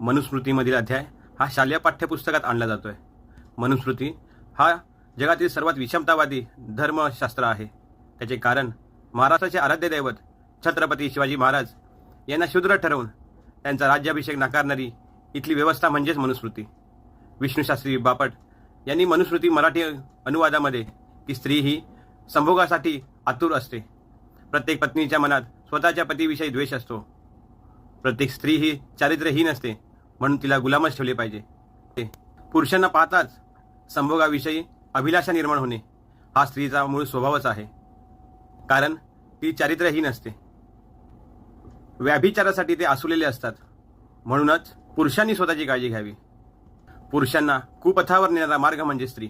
मनुस्मृतीमधील अध्याय हा शालेय पाठ्यपुस्तकात आणला जातोय। मनुस्मृती हा जगातील सर्वात विषमतावादी धर्मशास्त्र आहे। त्याचे कारण महाराष्ट्राचे आराध्य दैवत छत्रपती शिवाजी महाराज यांना शूद्र ठरवून त्यांचा राज्याभिषेक नाकारणारी इथली व्यवस्था म्हणजेच मनुस्मृती। विष्णुशास्त्री बापट यांनी मनुस्मृती मराठी अनुवादामध्ये की स्त्री ही संभोगासाठी आतुर असते, प्रत्येक पत्नीच्या मनात स्वतःच्या पतीविषयी द्वेष असतो, प्रत्येक स्त्री ही चारित्र्यहीन असते म्हणून तिला गुलामच ठेवले पाहिजे, पुरुषांना पाहताच संभोगाविषयी अभिलाषा निर्माण होणे हा स्त्रीचा मूळ स्वभावच आहे, कारण ती चारित्र्यहीन असते। व्याभिचारासाठी ते आसुलेले असतात, म्हणूनच पुरुषांनी स्वतःची काळजी घ्यावी। पुरुषांना कुपथावर नेणारा मार्ग म्हणजे स्त्री।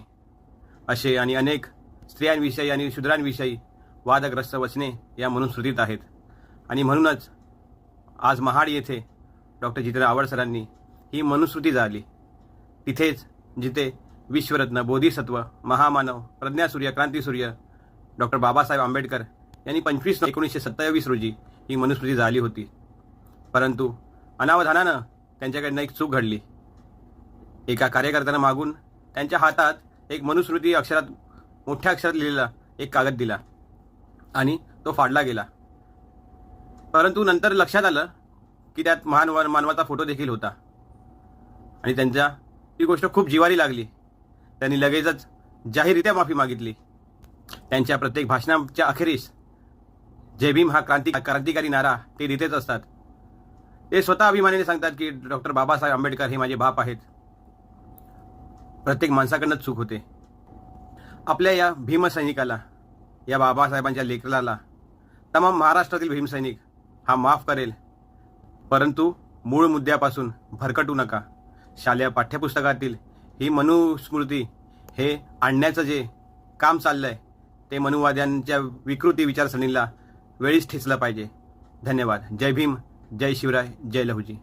असे आणि अनेक स्त्रियांविषयी आणि शूद्रांविषयी वादग्रस्त वचने या मनुस्मृतीत आहेत। आणि म्हणूनच आज महाड येथे डॉक्टर जितेंद्र आव्हाड सरांनी ही मनुस्मृती जाळली, तिथेच जिथे विश्वरत्न, बोधिसत्व, महामानव, प्रज्ञासूर्य, क्रांतिसूर्य डॉक्टर बाबासाहेब आंबेडकर यांनी 25/1927 रोजी ही मनुस्मृती जाळली होती। परंतु अनावधानानं त्यांच्याकडनं एक चूक घडली। एका कार्यकर्त्यानं मागून त्यांच्या हातात एक मनुस्मृती मोठ्या अक्षरात लिहिलेला एक कागद दिला आणि तो फाडला गेला। परंतु नंतर लक्षात आलं की त्यात मानवाचा फोटो देखील होता आणि त्यांच्या ती गोष्ट खूप जिव्हारी लागली। त्यांनी लगेचच जाहीररित्या माफी मागितली। त्यांच्या प्रत्येक भाषणाच्या अखेरीस जय भीम हा क्रांतिकारी नारा ते देतच असतात। ते स्वतः अभिमानाने सांगतात की डॉक्टर बाबासाहेब आंबेडकर हे माझे बाप आहेत। प्रत्येक माणसाकडनंच चूक होते। आपल्या या भीमसैनिकाला, या बाबासाहेबांच्या लेकराला तमाम महाराष्ट्रातील भीमसैनिक हा माफ करेल, परंतु मूळ मुद्द्यापासून भरकटू नका। शालेय पाठ्यपुस्तकातील ही मनुस्मृती हे आणण्याचं जे काम चाललंय ते मनुवाद्यांच्या विकृती विचारसरणीला वेळीच ठेचलं पाहिजे। धन्यवाद। जय भीम, जय शिवराय, जय लहुजी।